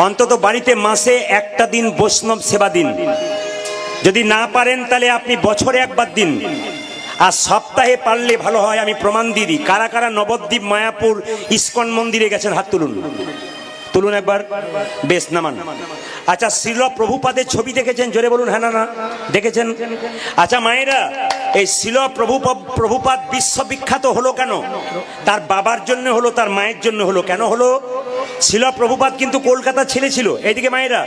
অন্তত বাড়িতে মাসে একটা দিন বৈষ্ণব সেবা দিন। যদি না পারেন তাহলে আপনি বছরে একবার দিন, আর সপ্তাহে পারলে ভালো হয়। আমি প্রমাণ দিয়ে দিই। কারা কারা নবদ্বীপ, মায়াপুর, ইস্কন মন্দিরে গেছেন হাত তুলুন, তুলুন একবার। বেশ, নামান। আচ্ছা, শ্রীল প্রভুপাদের ছবি দেখেছেন? জোরে বলুন হ্যাঁ না না দেখেছেন। আচ্ছা মায়েরা, এই শ্রীল প্রভুপাদ বিশ্ববিখ্যাত হলো কেন? তার বাবার জন্য হলো, তার মায়ের জন্য হলো। কেন হলো? শ্রীল প্রভুপাদ কিন্তু কলকাতার ছেলে ছিল। এইদিকে মায়েরা,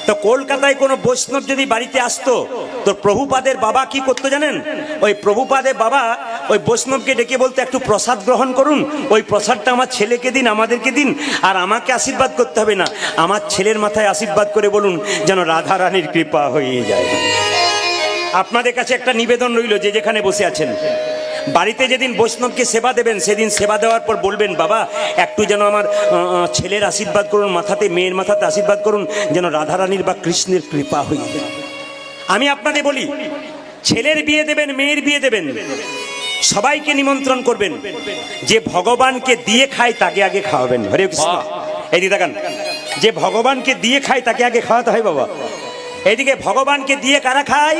তো কলকাতায় কোনো বৈষ্ণব যদি বাড়িতে আসতো, তো প্রভুপাদের বাবা কি করতো জানেন? ওই প্রভুপাদের বাবা ওই বৈষ্ণবকে ডেকে বলতে, একটু প্রসাদ গ্রহণ করুন, ওই প্রসাদটা আমার ছেলেকে দিন, আমাদেরকে দিন, আর আমাকে আশীর্বাদ করতে হবে না, আমার ছেলের মাথায় আশীর্বাদ করে বলুন যেন রাধা রানীর কৃপা হয়ে যায়। আপনাদের কাছে একটা নিবেদন রইল, যে যেখানে বসে আছেন, বাড়িতে যেদিন বৈষ্ণবকে সেবা দেবেন, সেদিন সেবা দেওয়ার পর বলবেন, বাবা একটু যেন আমার ছেলের আশীর্বাদ করুন, মাথাতে, মেয়ের মাথাতে আশীর্বাদ করুন, যেন রাধারানীর বা কৃষ্ণের কৃপা হয়ে যায়। আমি আপনাদের বলি, ছেলের বিয়ে দেবেন, মেয়ের বিয়ে দেবেন, সবাইকে নিমন্ত্রণ করবেন। যে ভগবানকে দিয়ে খায় তাকে আগে খাওয়াবেন। হরে কৃষ্ণ। এইদিকে দেখান, যে ভগবানকে দিয়ে খায় তাকে আগে খাওয়াতে হয় বাবা। এইদিকে ভগবানকে দিয়ে কারা খায়?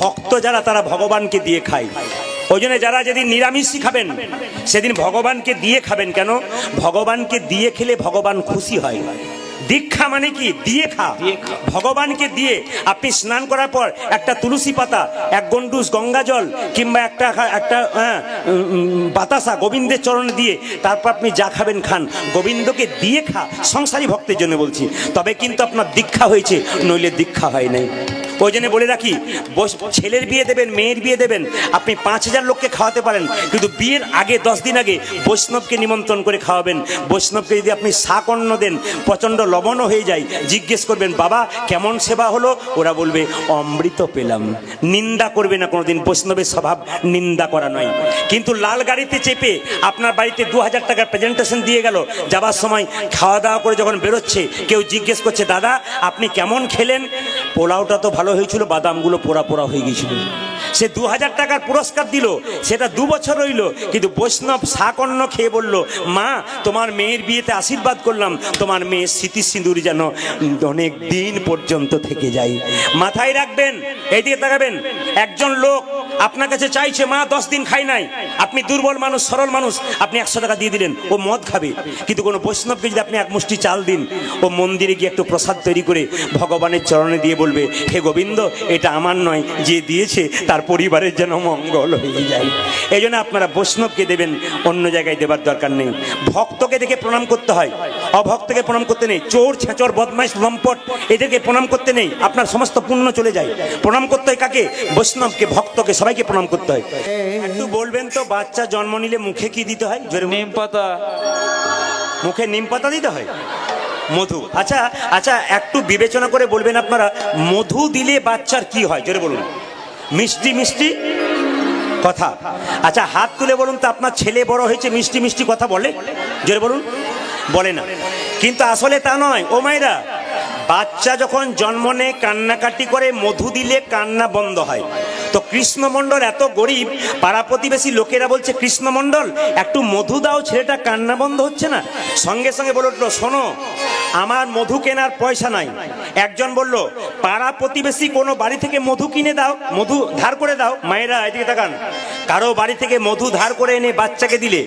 ভক্ত যারা, তারা ভগবানকে দিয়ে খায়। ওই জন্য যারা যেদিন নিরামিষই খাবেন, সেদিন ভগবানকে দিয়ে খাবেন। কেন? ভগবানকে দিয়ে খেলে ভগবান খুশি হয়। দীক্ষা মানে কি? দিয়ে খা। ভগবানকে দিয়ে আপনি স্নান করার পর একটা তুলসী পাতা, এক গন্ডুস গঙ্গা জল, কিংবা একটা বাতাসা গোবিন্দের চরণে দিয়ে তারপর আপনি যা খাবেন খান। গোবিন্দকে দিয়ে খা, সংসারী ভক্তের জন্য বলছি। তবে কিন্তু আপনার দীক্ষা হয়েছে, নইলে দীক্ষা হয় নাই। ওই জন্য বলে রাখি, ছেলের বিয়ে দেবেন, মেয়ের বিয়ে দেবেন, আপনি 5000 লোককে খাওয়াতে পারেন, কিন্তু বিয়ের আগে 10 দিন আগে বৈষ্ণবকে নিমন্ত্রণ করে খাওয়াবেন। বৈষ্ণবকে যদি আপনি শাক অন্ন দেন, প্রচণ্ড লবণও হয়ে যায়, জিজ্ঞেস করবেন, বাবা কেমন সেবা হলো? ওরা বলবে অমৃত পেলাম। নিন্দা করবে না কোনোদিন। বৈষ্ণবের স্বভাব নিন্দা করা নয়। কিন্তু লাল গাড়িতে চেপে আপনার বাড়িতে 2000 টাকার প্রেজেন্টেশন দিয়ে গেল, যাবার সময় খাওয়া দাওয়া করে যখন বেরোচ্ছে, কেউ জিজ্ঞেস করছে, দাদা আপনি কেমন খেলেন? পোলাওটা তো ভালো হয়েছিল, বাদামগুলো পোড়া পোড়া হয়ে গেছিল। সে 2000 টাকার পুরস্কার দিল, সেটা 2 বছর রইল, কিন্তু বৈষ্ণব শাক অন্ন খেয়ে বলল, মা তোমার মেয়ের বিয়েতে আশীর্বাদ করলাম, তোমার মেয়ের স্মৃতি সিঁদুর যেন অনেক দিন পর্যন্ত থেকে যায়। মাথায় রাখবেন। এইদিকে তাকাবেন, একজন লোক আপনার কাছে চাইছে, মা 10 দিন খাই নাই, আপনি দুর্বল মানুষ, সরল মানুষ, আপনি 100 টাকা দিয়ে দিলেন, ও মদ খাবে। কিন্তু কোনো বৈষ্ণবকে যদি আপনি এক মুষ্টি চাল দিন, ও মন্দিরে গিয়ে একটু প্রসাদ তৈরি করে ভগবানের চরণে দিয়ে বলবে, হে গোবিন্দ এটা আমার নয়, যে দিয়েছে তার পরিবারের যেন মঙ্গল হয়ে যায়। এই জন্য আপনারা বৈষ্ণবকে দেবেন, অন্য জায়গায় দেবার দরকার নেই। ভক্তকে দেখে প্রণাম করতে হয়, অভক্তকে প্রণাম করতে নেই। চোর, ছেঁচর, বদমাইশ, লম্পট এদেরকে প্রণাম করতে নেই, আপনার সমস্ত পুণ্য চলে যায়। প্রণাম করতে হয় কাকে? বৈষ্ণবকে, ভক্তকে, সবাইকে প্রণাম করতে হয়। একটু বলবেন তো, বাচ্চা জন্ম নিলে মুখে কি দিতে হয়? নিম পাতা। মুখে নিম পাতা দিতে হয়, মধু। আচ্ছা আচ্ছা, একটু বিবেচনা করে বলবেন আপনারা, মধু দিলে বাচ্চার কি হয়? জোরে বলুন। মিষ্টি মিষ্টি কথা। আচ্ছা হাত তুলে বলুন তো, আপনার ছেলে বড় হয়েছে মিষ্টি মিষ্টি কথা বলে? জোরে বলুন। বলে না। কিন্তু আসলে তা নয় ও মায়েরা। বাচ্চা যখন জন্ম নেয়, কান্নাকাটি করে, মধু দিলে কান্না বন্ধ হয়। তো কৃষ্ণমণ্ডল এত গরিব, পাড়া প্রতিবেশী লোকেরা বলছে, কৃষ্ণমণ্ডল একটু মধু দাও, ছেলেটা কান্না বন্ধ হচ্ছে না। সঙ্গে সঙ্গে বলে উঠলো, শোনো আমার মধু কেনার পয়সা নাই। একজন বলল, পাড়া প্রতিবেশী কোনো বাড়ি থেকে মধু কিনে দাও, মধু ধার করে দাও। মায়েরা এদিকে তাকান, কারো বাড়ি থেকে মধু ধার করে এনে বাচ্চাকে দিলে,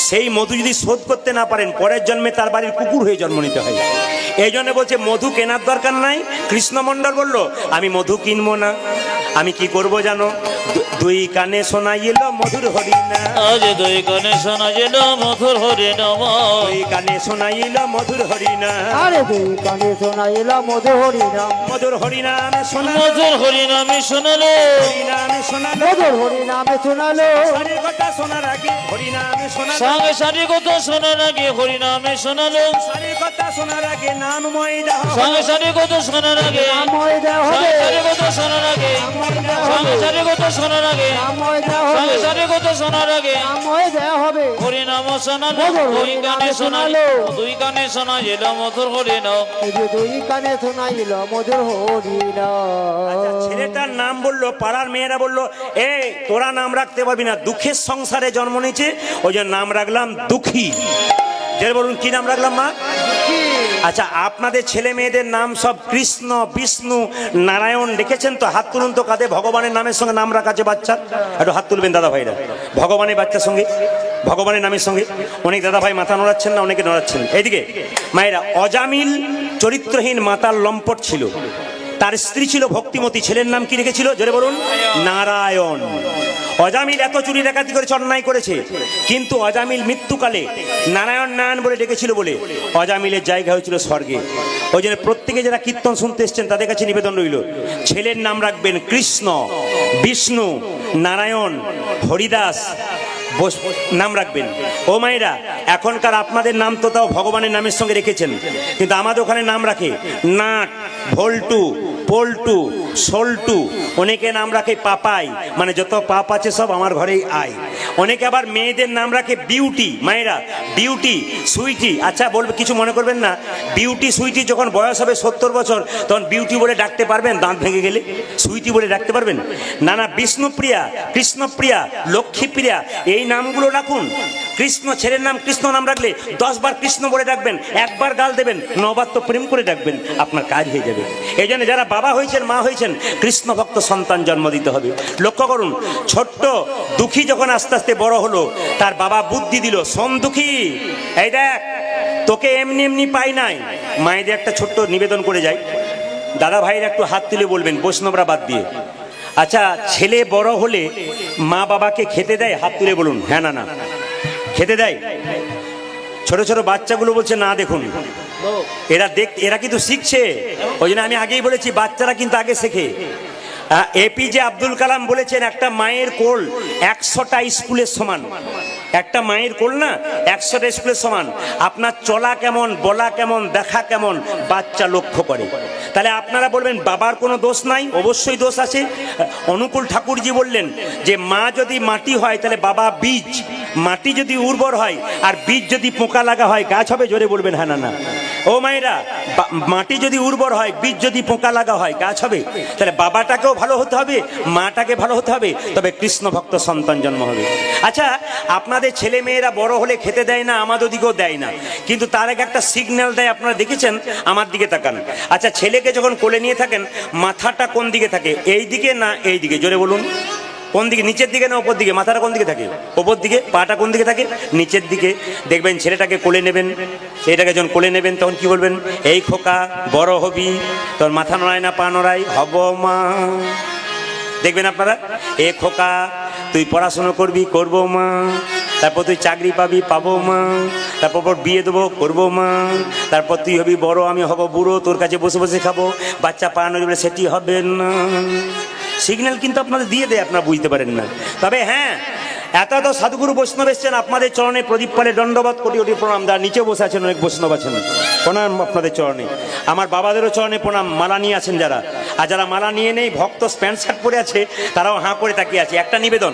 সেই মধু যদি শোধ করতে না পারেন, পরের জন্মে তার বাড়ির কুকুর হয়ে জন্ম নিতে হয়। এই জন্য বলছে মধু কেনার দরকার নাই। কৃষ্ণমণ্ডল বলল, আমি মধু কিনবো না, আমি কি করব জানো? 2 কানে শোনাইল মধুর হরিনাম, আজ 2 কানে শোনাইল মধুর হরিনাম, 2 কানে শোনাইল মধুর হরিনাম, আরে 2 কানে শোনাইল মধুর হরিনাম, মধুর হরিনামে শোনালো, মধুর হরিনামে শোনালো, হরিনামে শোনালো, মধুর হরিনামে শোনালো। সারির কথা শোনার আগে হরিনামে শোনালো, সঙ্গে সারির কথা শোনার আগে হরিনামে শোনালো, সারির কথা শোনার আগে নামময় দাও, সঙ্গে সারির কথা শোনার আগে, নামময় দেওয়া হবে, সঙ্গে সারির কথা শোনার আগে, সঙ্গে সারির কথা শোনার আগে, নামময় দেওয়া হবে, সঙ্গে সারির কথা শোনার আগে নামময় দেওয়া হবে। হরিনাম শোনালো, 2 কানে শোনালো, 2 কানে শোনাইল মধুর হরিনাম, এই যে 2 কানে শোনাইল মধুর হরিনাম। ছেলেটার নাম বললো, পাড়ার মেয়েরা বললো, এই তোরা নাম রাখতে পারবি না, দুঃখের সংসারে জন্ম নিয়েছে, ওই জন্য নাম রাখলাম দুঃখী। যে বলুন কি নাম রাখলাম মা? দুঃখী। আচ্ছা, আপনাদের ছেলে মেয়েদের নাম সব কৃষ্ণ, বিষ্ণু, নারায়ণ রেখেছেন তো? হাত তুলুন তো কাঁধে ভগবানের নামের সঙ্গে নাম রাখা আছে বাচ্চার। একটু হাত তুলবেন দাদা ভাইরা, ভগবানের বাচ্চার সঙ্গে, ভগবানের নামের সঙ্গে। অনেক দাদা ভাই মাথা নড়াচ্ছেন না, অনেকে নড়াচ্ছেন। এইদিকে মায়েরা, অজামিল চরিত্রহীন মাতার লম্পট ছিল, তার স্ত্রী ছিল ভক্তিমতী। ছেলের নাম কি রেখেছিল? জোরে বলুন। নারায়ণ। অজামিল এত চুরি ডাকাতি করেছে, অন্যায় করেছে, কিন্তু অজামিল মৃত্যুকালে নারায়ণ নারায়ণ বলে ডেকেছিল বলে অজামিলের জায়গা হয়েছিল স্বর্গে। ওই জন্য প্রত্যেকে যারা কীর্তন শুনতে এসছেন তাদের কাছে নিবেদন রইল, ছেলের নাম রাখবেন কৃষ্ণ, বিষ্ণু, নারায়ণ, হরিদাস নাম রাখবেন। ও মায়েরা, এখনকার আপনাদের নাম তো তাও ভগবানের নামের সঙ্গে রেখেছেন, কিন্তু আমাদের ওখানে নাম রাখে নাট, ভল্টু, পল্টু, সল্টু, অনেকে নাম রাখে পাপাই, মানে যত পাপ আছে সব আমার ঘরেই আয়। অনেকে আবার মেয়েদের নাম রাখে বিউটি। মায়েরা, বিউটি, সুইটি। আচ্ছা বলবে, কিছু মনে করবেন না, বিউটি সুইটি যখন বয়স হবে 70 বছর, তখন বিউটি বলে ডাকতে পারবেন? দাঁত ভেঙে গেলে সুইটি বলে ডাকতে পারবেন না? না, বিষ্ণুপ্রিয়া, কৃষ্ণপ্রিয়া, লক্ষ্মীপ্রিয়া, এই নামগুলো রাখুন। কৃষ্ণ, ছেলের নাম কৃষ্ণ নাম রাখলে 10 বার কৃষ্ণ বলে ডাকবেন, একবার গাল দেবেন, 9 বার তো প্রেম করে ডাকবেন, আপনার কাজ হয়ে যাবে। এই জন্য যারা বাবা হয়েছেন, মা হয়েছেন, কৃষ্ণ ভক্ত সন্তান জন্ম দিতে হবে। লক্ষ্য করুন, ছোট্ট দুঃখী যখন আস্তে আস্তে বড় হলো, তার বাবা বুদ্ধি দিল, শোন দুঃখী, এই দেখ, তোকে এমনি এমনি পাই নাই। মায়েদের একটা ছোট্ট নিবেদন করে যাই, দাদা ভাইয়ের একটু হাত তুলে বলবেন, বৈষ্ণবরা বাদ দিয়ে। আচ্ছা, ছেলে বড় হলে মা বাবাকে খেতে দেয়? হাত তুলে বলুন হ্যাঁ না না। খেতে দেয়? ছোট ছোট বাচ্চাগুলো বলছে না। দেখুন, এরা কিন্তু শিখছে। ওই জন্য আমি আগেই বলেছি, বাচ্চারা কিন্তু আগে শেখে। এপিজে আব্দুল কালাম বলেছেন, একটা মায়ের কোল 100টা স্কুলের সমান। একটা মায়ের কোল না 100টা স্কুলের সমান। আপনার চলা কেমন, বলা কেমন, দেখা কেমন, বাচ্চা লক্ষ্য করে। তাহলে আপনারা বলবেন বাবার কোনো দোষ নাই? অবশ্যই দোষ আছে। অনুকূল ঠাকুরজি বললেন যে মা যদি মাটি হয় তাহলে বাবা বীজ, মাটি যদি উর্বর হয় আর বীজ যদি পোকা লাগা হয় গাছ হবে? জোরে বলবেন হ্যাঁ না না। ও মায়েরা, মাটি যদি উর্বর হয়, বীজ যদি পোকা লাগা হয় গাছ হবে। তাহলে বাবাটাকেও ভালো হতে হবে, মাটাকে ভালো হতে হবে, তবে কৃষ্ণ ভক্ত সন্তান জন্ম হবে। আচ্ছা, আপনাদের ছেলে মেয়েরা বড় হলে খেতে দেয় না, আমাদের দিকেও দেয় না, কিন্তু তার আগে একটা সিগন্যাল দেয়। আপনারা দেখেছেন? আমার দিকে তাকান। আচ্ছা, ছেলেকে যখন কোলে নিয়ে থাকেন, মাথাটা কোন দিকে থাকে? এই দিকে না এই দিকে? জোরে বলুন। কোন দিকে? নিচের দিকে না ওপর দিকে? মাথাটা কোন দিকে থাকে? ওপর দিকে। পাটা কোন দিকে থাকে? নিচের দিকে। দেখবেন ছেলেটাকে কোলে নেবেন, এটাকে যখন কোলে নেবেন তখন কি বলবেন? এই খোকা, বড় হবি, তোর মাথা নড়ায় না পা নড়াই, হব মা। দেখবেন আপনারা, এ খোকা, তুই পড়াশুনো করবি, করবো মা। তারপর তুই চাকরি পাবি, পাবো মা। তারপর বিয়ে দেবো, করবো মা। তারপর তুই হবি বড়, আমি হব বুড়ো, তোর কাছে বসে বসে খাবো। বাচ্চা পা নড়বে, সেটি হবে না। সিগন্যাল কিন্তু আপনাদের দিয়ে দেয়, আপনারা বুঝতে পারেন না। তবে হ্যাঁ, এত সাধুগুরু বৈষ্ণব এসছেন, আপনাদের চরণে প্রদীপ পালে দণ্ডবত কোটি কোটি প্রণাম। যারা নিচে বসে আছেন, অনেক বৈষ্ণব আছেন, প্রণাম আপনাদের চরণে। আমার বাবাদেরও চরণে প্রণাম, মালা নিয়ে আছেন যারা। আর যারা মালা নিয়ে নেই, ভক্ত প্যান্ট শার্ট পরে আছে, তারাও হাঁ করে তাকিয়ে আছে। একটা নিবেদন,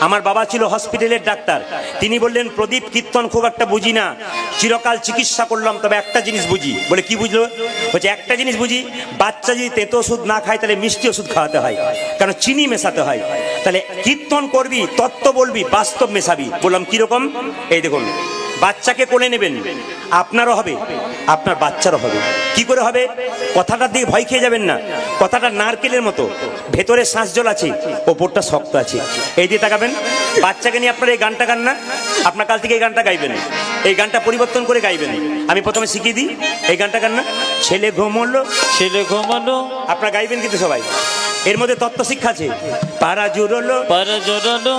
আমার বাবা ছিল হসপিটালের ডাক্তার। তিনি বললেন, প্রদীপ কীর্তন খুব একটা বুঝি না, চিরকাল চিকিৎসা করলাম, তবে একটা জিনিস বুঝি। বলে কি বুঝলো? বলছে একটা জিনিস বুঝি, বাচ্চা যদি তেতো ওষুধ না খায় তাহলে মিষ্টি ওষুধ খাওয়াতে হয়, কারণ চিনি মেশাতে হয়। তাহলে কীর্তন করবি, তত্ত্ব বলবি, বাস্তব মেশাবি। বললাম কিরকম? এই দেখুন, বাচ্চাকে কোলে নেবেন, আপনারও হবে, আপনার বাচ্চারও হবে। কি করে হবে? কথাটার দিকে ভয় খেয়ে যাবেন না। কথাটা নারকেলের মতো, ভেতরে শ্বাস জল আছে, ওপরটা শক্ত আছে। এই দিয়ে তাকাবেন। বাচ্চাকে নিয়ে আপনার এই গানটা গান না, আপনার কাল থেকে এই গানটা গাইবেন, এই গানটা পরিবর্তন করে গাইবেন। আমি প্রথমে শিখিয়ে দিই, এই গানটা গান না, ছেলে ঘুমোলো, ছেলে ঘুমালো, আপনারা গাইবেন কিন্তু সবাই। এর মধ্যে তত্ত্ব শিক্ষা আছে। পাড়া জুড়লো, পাড়া জোরালো,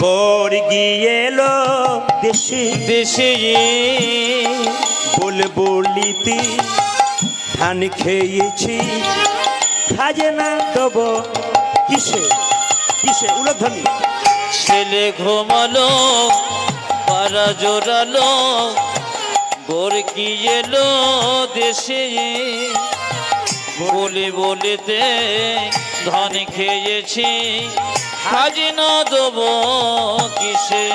বর গিয়ে এলো দেশে, দেশে বলে বলিতে ধান খেয়েছি, খাজনা দেব কিসে কিসে? উলধ্বনি। ছেলে ঘুমালো, পাড়া জোরালো, বোর কি এলো দেশে, বলে বলেতে ধান খেয়েছি, খাজনা দেব কিসে?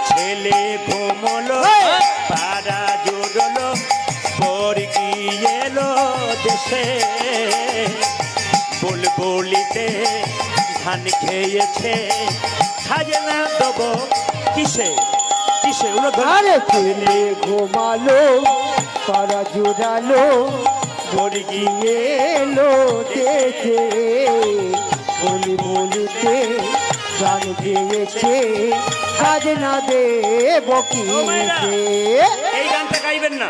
ছেলে ঘুমলো, পাড়া জুড়লো, বর গিয়ে এলো দেশে, বল বলিতে ধান খেয়েছে, খাজনা দেব কিসে কিসে? উলধ্বনি। আরে ছেলে ঘুমালো, পাড়া জুড়ালো বর্গিয়ে এলো দেখে বলি বলিতে গান গেয়েছে কাজ না দেব কি এই গানটা গাইবেন না,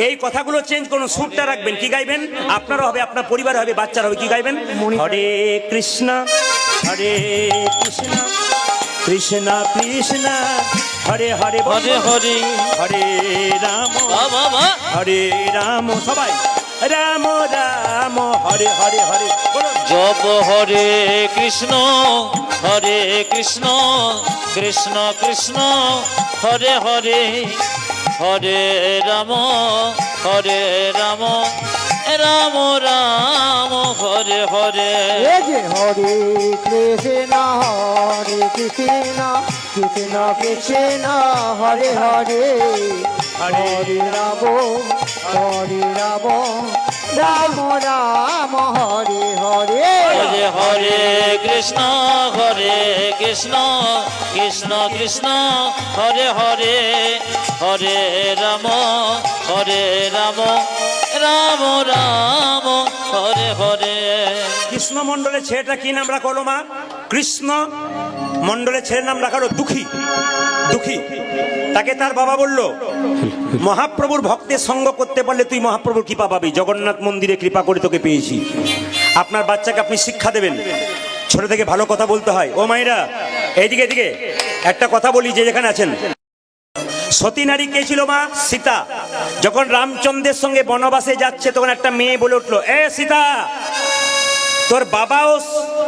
এই কথাগুলো চেঞ্জ করুন, সুরটা রাখবেন। কি গাইবেন? আপনারও হবে, আপনার পরিবার হবে, বাচ্চারা হবে। কি গাইবেন? হরে কৃষ্ণ হরে কৃষ্ণ কৃষ্ণ কৃষ্ণ হরে হরে হরে হরে হরে রাম বাবা হরে রাম, সবাই রাম রাম হরে হরে হরে বলুন। জপ হরে কৃষ্ণ কৃষ্ণ কৃষ্ণ হরে হরে হরে রাম রাম রাম হরে হরে এ যে হরে কৃষ্ণ কৃষ্ণ কৃষ্ণ হরে হরে হরে রাম রাম রাম হরে হরে হরে হরে কৃষ্ণ কৃষ্ণ কৃষ্ণ হরে হরে হরে রাম রাম রাম হরে হরে কৃষ্ণ মণ্ডলের ছেলেটা কি নাম রাখা হলো মা? কৃষ্ণ মণ্ডলের ছেলের নাম রাখা হলো দুঃখী। দুঃখী তাকে তার বাবা বলল, মহাপ্রভুর ভক্তের সঙ্গ করতে পারলে তুই মহাপ্রভুর কৃপা পাবি, জগন্নাথ মন্দিরে কৃপা করে তোকে পেয়েছি। আপনার বাচ্চাকে আপনি শিক্ষা দেবেন, ছোট থেকে ভালো কথা বলতে হয়। ও মায়েরা এইদিকে এদিকে একটা কথা বলি, যে যেখানে আছেন। সতী নারী কে ছিল মা? সীতা। যখন রামচন্দ্রের সঙ্গে বনবাসে যাচ্ছে, তখন একটা মেয়ে বলে উঠলো, এ সীতা,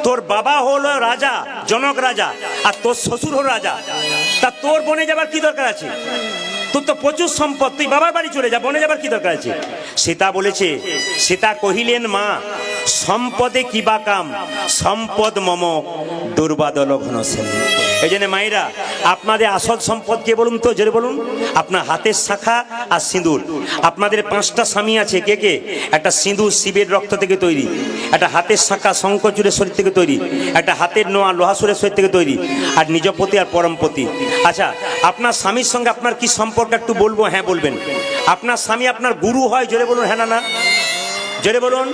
তোর বাবা হলো রাজা, জনক রাজা, আর তোর শ্বশুর হলো রাজা, তা তোর বনে যাবার কি দরকার আছে? তোর তো প্রচুর সম্পদ, তুই বাবার বাড়ি চলে যা, বনে যাবার কি দরকার আছে? সীতা বলেছে, সীতা কহিলেন, মা সম্পদে কিবা কাম, সম্পদ মম দুর্বাদল ঘনশ্যাম। এই জন্য মায়েরা, আপনাদের আসল সম্পদ কে বলুন তো? জোরে বলুন। আপনার হাতের শাখা আর সিঁদুর। আপনাদের 5টা স্বামী আছে, কে কে? একটা সিঁদুর শিবের রক্ত থেকে তৈরি, একটা হাতের শাখা শঙ্করচূড়ের শরীর থেকে তৈরি, একটা হাতের নোয়া লোহাসুরের শরীর থেকে তৈরি, আর নিজপতি আর পরমপতি। আচ্ছা, আপনার স্বামীর সঙ্গে আপনার কি সম্পর্ক একটু বলবো? হ্যাঁ বলবেন। আপনার স্বামী আপনার গুরু হয়? জোরে বলুন। হ্যাঁ না না? জোরে বলুন।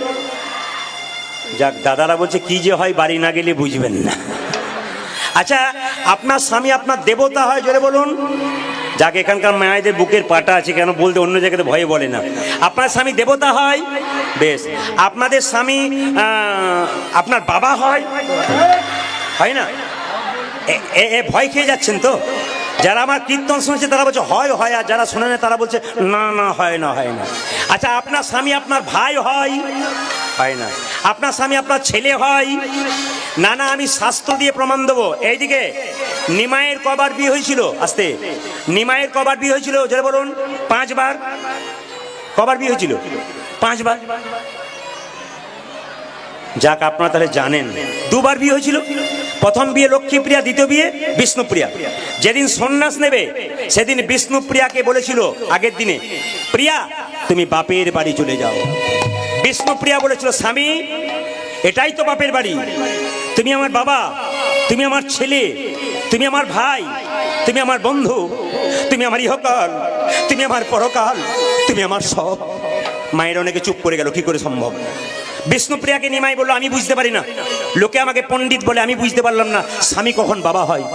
যাক, দাদারা বলছে কি যে হয় বাড়ি না গেলে বুঝবেন না। আচ্ছা, আপনার স্বামী আপনার দেবতা হয়? জোরে বলুন। যাক, এখানকার মায়েদের বুকের পাটা আছে, কেন বলতে অন্য জায়গাতে ভয়ে বলে না। আপনার স্বামী দেবতা হয়? বেশ। আপনাদের স্বামী আপনার বাবা হয়? হয় না? এ ভয় খেয়ে যাচ্ছেন তো? যারা আমার কীর্তন শুনেছে তারা বলছে হয় হয়, আর যারা শোনে না তারা বলছে না না হয় না হয় না। আচ্ছা, আপনার স্বামী আপনার ভাই হয়? হয় না। আপনার স্বামী আপনার ছেলে হয়? না না, আমি শাস্ত্র দিয়ে প্রমাণ দেবো। এইদিকে নিমাইয়ের কবার বিয়ে হয়েছিল? আস্তে। নিমাইয়ের কবার বিয়ে হয়েছিল? জোরে বলুন। 5 বার। কবার বিয়ে হয়েছিল? 5 বার। যাক, আপনারা তাহলে জানেন 2 বার বিয়ে হয়েছিল। প্রথম বিয়ে লক্ষ্মীপ্রিয়া, দ্বিতীয় বিয়ে বিষ্ণুপ্রিয়া। যেদিন সন্ন্যাস নেবে সেদিন বিষ্ণুপ্রিয়াকে বলেছিল আগের দিনে, প্রিয়া তুমি বাপের বাড়ি চলে যাও। বিষ্ণুপ্রিয়া বলেছিল, স্বামী এটাই তো বাপের বাড়ি, তুমি আমার বাবা, তুমি আমার ছেলে, তুমি আমার ভাই, তুমি আমার বন্ধু, তুমি আমার ইহকাল, তুমি আমার পরকাল, তুমি আমার সব। মায়ের অনেকে চুপ করে গেল, কি করে সম্ভব? বিষ্ণুপ্রিয়াকে নিমাই বললো, আমি বুঝতে পারি না, লোকে আমাকে পণ্ডিত বলে, আমি বুঝতে পারলাম না স্বামী কখন বাবা হয়,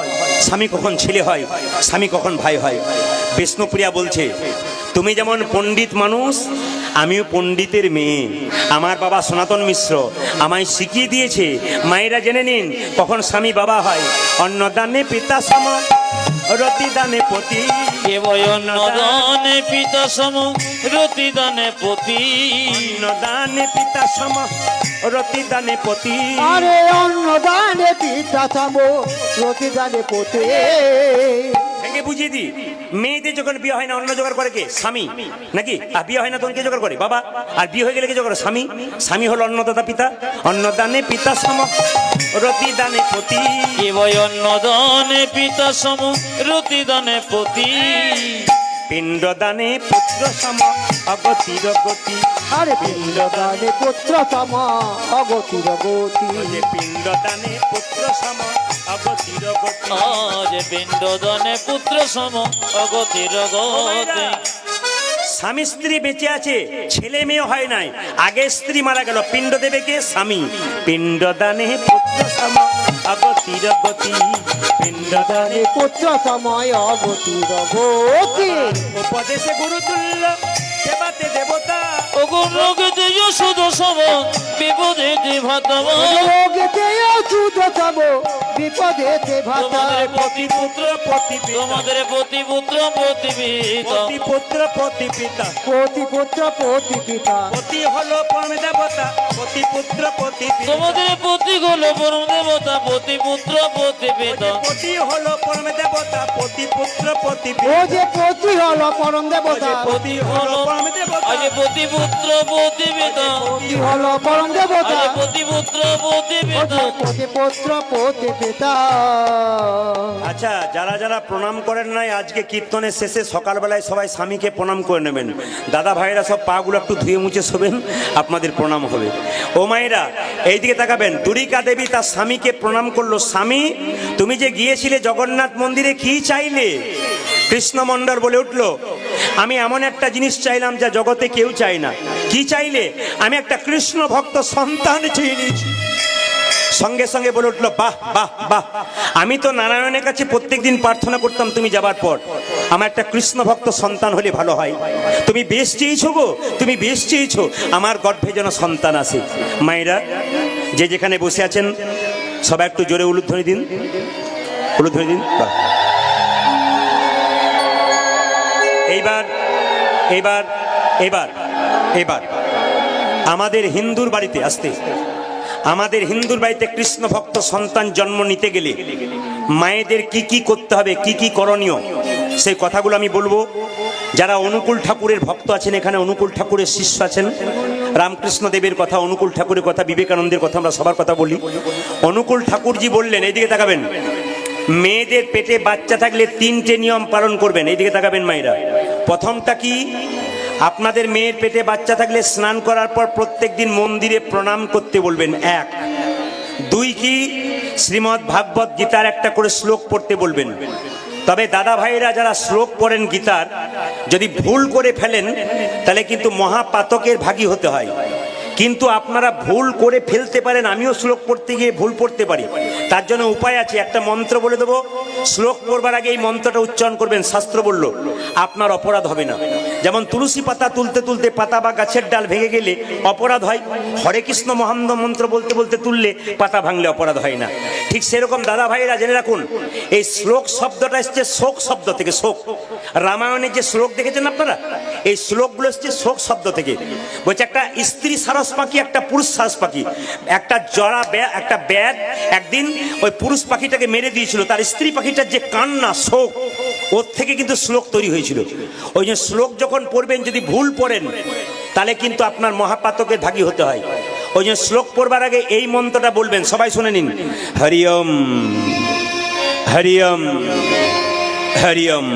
স্বামী কখন ছেলে হয়, স্বামী কখন ভাই হয়। বিষ্ণুপ্রিয়া বলছে, তুমি যেমন পণ্ডিত মানুষ, আমিও পণ্ডিতের মেয়ে। আমার বাবা সনাতন মিশ্র আমায় শিখিয়ে দিয়েছে। মায়েরা জেনে নিন কখন স্বামী বাবা হয়। অন্নদানে পিতা সম, রতিদানে পতি। অন্নদানে পিতা সম, রতিদানে পতি। অন্নদানে পিতা সম, রতিদানে পতি। আরে অন্নদানে পিতা সম, রতিদানে পতি। ভেঙে বুঝিয়ে দি, মেয়েদের যখন বিয়ে হয় না অন্ন জোগাড় করে কে? স্বামী, নাকি? আর বিয়ে হয় না তখন কে জোগাড় করে? বাবা। আর বিয়ে হয়ে গেলে কে জোগাড়? স্বামী। স্বামী হলো অন্নদাতা পিতা। অন্নদানে পিতা সম, রতিদানে পতি। অন্নদানে পিতা সম, রতিদানে পতি। পিণ্ডদানে পুত্র সম, অগতির গতি। আরে পিণ্ডদানে পুত্র সম, অগতির গতি। পিণ্ডদানে পুত্র সম, অগতির গতি। আজ পিণ্ডদানে পুত্র সম, অগতির গতি। স্বামী স্ত্রী বেঁচে আছে, ছেলে মেয়ে হয় নাই, আগে স্ত্রী মারা গেল, পিণ্ড দেবে কে? স্বামী। পিণ্ড দানে পুত্র সম অগতির গতি, পিণ্ড দানে পুত্র সময় অগতির গতি। উপদেশে গুরু তুল্য, সেবাতে দেবতা। অগুণকে শুধু সম বিপদে ভাতম। যোগেতে অচ্যুত সম বিপদেতে ভাতা। তোমাদের পতিপুত্র পতিপিতা, তোমাদের প্রতিপুত্র প্রতিপিতা। পতিপুত্র পতিপিতা, পতিপুত্র পতিপিতা। পতি হলো পরম দেবতা, পতিপুত্র পতিপিতা। তোমাদের প্রতি হলো পরম দেবতা প্রতিপুত্র প্রতিপিতা। পতি হলো পরম দেবতা, পতিপুত্র ও পতিপিতা। যে পতি হলো পরম দেবতা, পতি হলো পরম দেবতা, আজ প্রতিপুত্র প্রতিপিতা। পতি হলো পরম দেবতা, আজ প্রতিপুত্র ও প্রতিপিতা। যে পতিপুত্র পতিপিতা। আচ্ছা, যারা যারা প্রণাম করেন নাই আজকে কীর্তনের শেষে সকালবেলায় সবাই স্বামীকে প্রণাম করে নেবেন। দাদা ভাইরা সব পাগুলো একটু ধুয়ে মুছে শোবেন, আপনাদের প্রণাম হবে। ও মায়েরা এইদিকে তাকাবেন, দুরিকা দেবী তার স্বামীকে প্রণাম করলো। স্বামী, তুমি যে গিয়েছিলে জগন্নাথ মন্দিরে, কি চাইলে? কৃষ্ণমণ্ডল বলে উঠলো, আমি এমন একটা জিনিস চাইলাম যা জগতে কেউ চায় না। কি চাইলে? আমি একটা কৃষ্ণ ভক্ত সন্তান চেয়ে নিয়েছি। সঙ্গে সঙ্গে বলে উঠলো, বাহ বাহ বাহ, আমি তো নারায়ণের কাছে প্রত্যেকদিন প্রার্থনা করতাম তুমি যাবার পর, আমার একটা কৃষ্ণ ভক্ত সন্তান হলে ভালো হয়। তুমি বেশ চেয়েছো গো, তুমি বেশ চেয়েছো, আমার গর্ভে যেন সন্তান আসে। মায়েরা যে যেখানে বসে আছেন সবাই একটু জোরে উলুধ্বনি দিন, উলুধ্বনি দিন। বাহ। এইবার এইবার এবার এবার আমাদের হিন্দুর বাড়িতে আসতে, আমাদের হিন্দুর বাড়িতে কৃষ্ণ ভক্ত সন্তান জন্ম নিতে গেলে মায়েদের কি কি করতে হবে, কি কি করণীয়, সেই কথাগুলো আমি বলবো। যারা অনুকূল ঠাকুরের ভক্ত আছেন, এখানে অনুকূল ঠাকুরের শিষ্য আছেন, রামকৃষ্ণ দেবের কথা, অনুকূল ঠাকুরের কথা, বিবেকানন্দের কথা, আমরা সবার কথা বলি। অনুকূল ঠাকুরজি বললেন, এইদিকে তাকাবেন, মেয়েদের পেটে বাচ্চা থাকলে 3টে নিয়ম পালন করবেন। এইদিকে তাকাবেন মায়েরা। প্রথমটা কি? আপনাদের মেয়ের পেটে বাচ্চা থাকলে স্নান করার পর প্রত্যেকদিন মন্দিরে প্রণাম করতে বলবেন। 1। 2 কি? শ্রীমদ্ ভাগবত গীতার একটা করে শ্লোক পড়তে বলবেন। তবে দাদা ভাইরা যারা শ্লোক পড়েন গীতার, যদি ভুল করে ফেলেন তাহলে কিন্তু মহাপাতকের ভাগী হতে হয়। কিন্তু আপনারা ভুল করে ফেলতে পারেন, আমিও শ্লোক পড়তে গিয়ে ভুল পড়তে পারি, তার জন্য উপায় আছে। একটা মন্ত্র বলে দেবো, শ্লোক পড়বার আগে এই মন্ত্রটা উচ্চারণ করবেন। শাস্ত্র বলল আপনার অপরাধ হবে না। যেমন তুলসী পাতা তুলতে তুলতে পাতা বা গাছের ডাল ভেঙে গেলে অপরাধ হয়, হরে কৃষ্ণ মহানন্দ মন্ত্র বলতে বলতে তুললে পাতা ভাঙলে অপরাধ হয় না। ঠিক সেরকম দাদা ভাইরা জেনে রাখুন, এই শ্লোক শব্দটা এসছে শোক শব্দ থেকে। শোক, রামায়ণের যে শ্লোক দেখেছেন আপনারা, এই শ্লোকগুলো এসছে শোক শব্দ থেকে। বলছে একটা স্ত্রী সারস পাখি, একটা পুরুষ সারস পাখি, একটা জরা একটা ব্যাগ একদিন ওই পুরুষ পাখিটাকে মেরে দিয়েছিল, তার স্ত্রী পাখিটার যে কান্না, শোক, ওর থেকে কিন্তু শ্লোক তৈরি হয়েছিল। ওই যে শ্লোক যখন পড়বেন, যদি ভুল পড়েন তাহলে কিন্তু আপনার মহাপাতকের ভাগী হতে হয়। ওই যে শ্লোক পড়বার আগে এই মন্ত্রটা বলবেন, সবাই শুনে নিন। হরি ওম, হরি ওম, হরি ওম।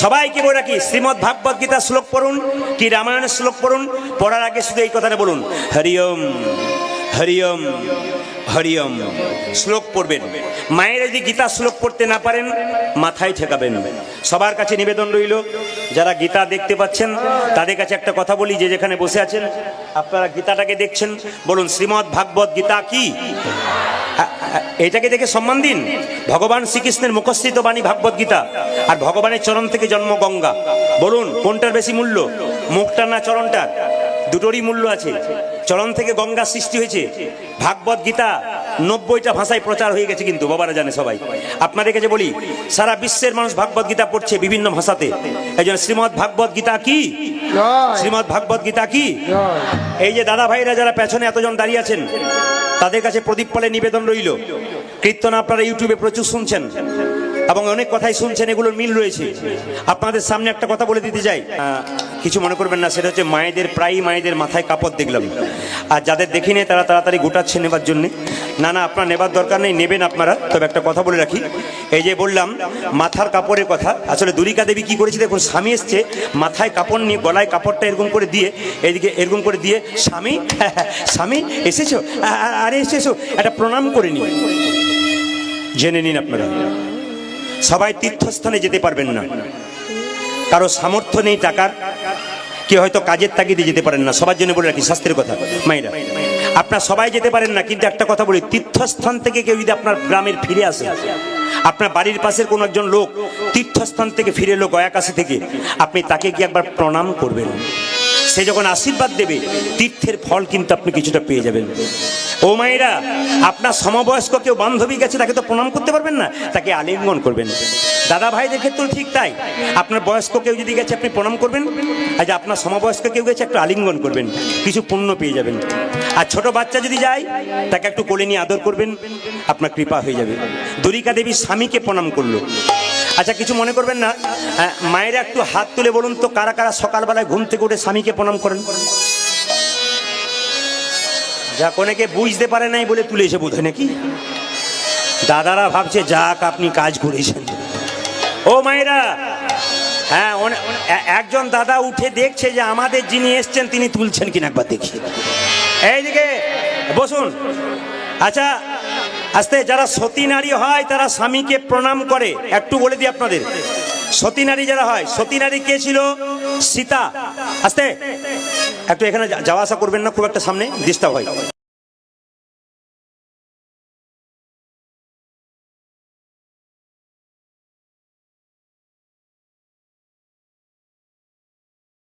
সবাইকে বলে রাখি, শ্রীমদ্ ভাগবত গীতা শ্লোক পড়ুন কি রামায়ণের শ্লোক পড়ুন, পড়ার আগে শুধু এই কথাটা বলুন, হরি ওম, হরি ওম, হরি ওম। শ্লোক পড়বেন। মায়ের যদি গীতা শ্লোক পড়তে না পারেন মাথায় ঠেকাবেন। সবার কাছে নিবেদন রইল, যারা গীতা দেখতে পাচ্ছেন তাদের কাছে একটা কথা বলি, যে যেখানে বসে আছেন আপনারা গীতাটাকে দেখছেন, বলুন শ্রীমদ্ ভাগবত গীতা কি? এটাকে দেখে সম্মান দিন। ভগবান শ্রীকৃষ্ণের মুখস্থিত বাণী ভাগবত গীতা, আর ভগবানের চরণ থেকে জন্ম গঙ্গা। বলুন কোনটার বেশি মূল্য, মুখটা না চরণটার? দুটোরই মূল্য আছে। চরণ থেকে গঙ্গা সৃষ্টি হয়েছে। ভাগবত গীতা 90টা ভাষায় প্রচার হয়ে গেছে, কিন্তু বাবারা জানে সবাই। আপনাদের কাছে বলি, সারা বিশ্বের মানুষ ভাগবত গীতা পড়ছে বিভিন্ন ভাষাতে। এই জন্য শ্রীমদ্ ভাগবত গীতা কি? শ্রীমদ্ ভাগবত গীতা কি? এই যে দাদা ভাইরা যারা পেছনে এতজন দাঁড়িয়ে আছেন, তাদের কাছে প্রদীপ পালে নিবেদন রইল, কীর্তন আপনারা ইউটিউবে প্রচুর শুনছেন এবং অনেক কথাই শুনছেন, এগুলোর মিল রয়েছে। আপনাদের সামনে একটা কথা বলে দিতে চাই, কিছু মনে করবেন না, সেটা হচ্ছে মায়েদের, প্রায়ই মায়েদের মাথায় কাপড় দেখলাম, আর যাদের দেখিনি তারা তাড়াতাড়ি গোটাচ্ছে নেবার জন্যে। না না, আপনার নেবার দরকার নেই, নেবেন আপনারা। তবে একটা কথা বলে রাখি, এই যে বললাম মাথার কাপড়ের কথা, আসলে দুরিকা দেবী কি করেছে দেখুন, স্বামী এসছে মাথায় কাপড় নিয়ে, গলায় কাপড়টা এরকম করে দিয়ে, এইদিকে এরকম করে দিয়ে, স্বামী স্বামী এসেছো, আরে এসেছো, একটা প্রণাম করে নি। জেনে নিন আপনারা, সবাই তীর্থস্থানে যেতে পারবেন না, কারো সামর্থ্য নেই টাকার, কেউ হয়তো কাজের তাগিদে যেতে পারেন না, সবার জন্য বলে রাখি শাস্ত্রের কথা মায়েরা, আপনারা সবাই যেতে পারেন না, কিন্তু একটা কথা বলি, তীর্থস্থান থেকে কেউ যদি আপনার গ্রামের ফিরে আসে, আপনার বাড়ির পাশের কোনো একজন লোক তীর্থস্থান থেকে ফিরে এলো গয়াকাশী থেকে, আপনি তাকে গিয়ে একবার প্রণাম করবেন। সে যখন আশীর্বাদ দেবে তীর্থের ফল কিন্তু আপনি কিছুটা পেয়ে যাবেন। ও মায়েরা, আপনার সমবয়স্ক কেউ বান্ধবী গেছে, তাকে তো প্রণাম করতে পারবেন না, তাকে আলিঙ্গন করবেন। দাদা ভাইদের ক্ষেত্রেও ঠিক তাই, আপনার বয়স্ক কেউ যদি গেছে আপনি প্রণাম করবেন, আর যে আপনার সমবয়স্ক কেউ গেছে একটু আলিঙ্গন করবেন, কিছু পুণ্য পেয়ে যাবেন। আর ছোট বাচ্চা যদি যায় তাকে একটু কোলে নিয়ে আদর করবেন, আপনার কৃপা হয়ে যাবে। দ্বারিকা দেবী স্বামীকে প্রণাম করলো। আচ্ছা, কিছু মনে করবেন না, মায়েরা একটু হাত তুলে বলুন তো, কারা কারা সকালবেলায় ঘুম থেকে উঠে স্বামীকে প্রণাম করেন? যা অনেকে বুঝতে পারে নাই বলে তুলেছে বোধ হয় নাকি, দাদারা ভাবছে যাক আপনি কাজ করেছেন। ও মায়েরা, হ্যাঁ, একজন দাদা উঠে দেখছে যে আমাদের যিনি এসছেন তিনি তুলছেন কিনা, একবার দেখি। এইদিকে বসুন। আচ্ছা, আস্তে, যারা সতী নারী হয় তারা স্বামীকে প্রণাম করে, একটু বলে দিই আপনাদের। সতী নারী যারা হয়, সতী নারী কে ছিল? সীতা। আস্তে, একটু এখানে যাওয়া আসা করবেন না, খুব একটা সামনে ডিস্টার্ব হয়।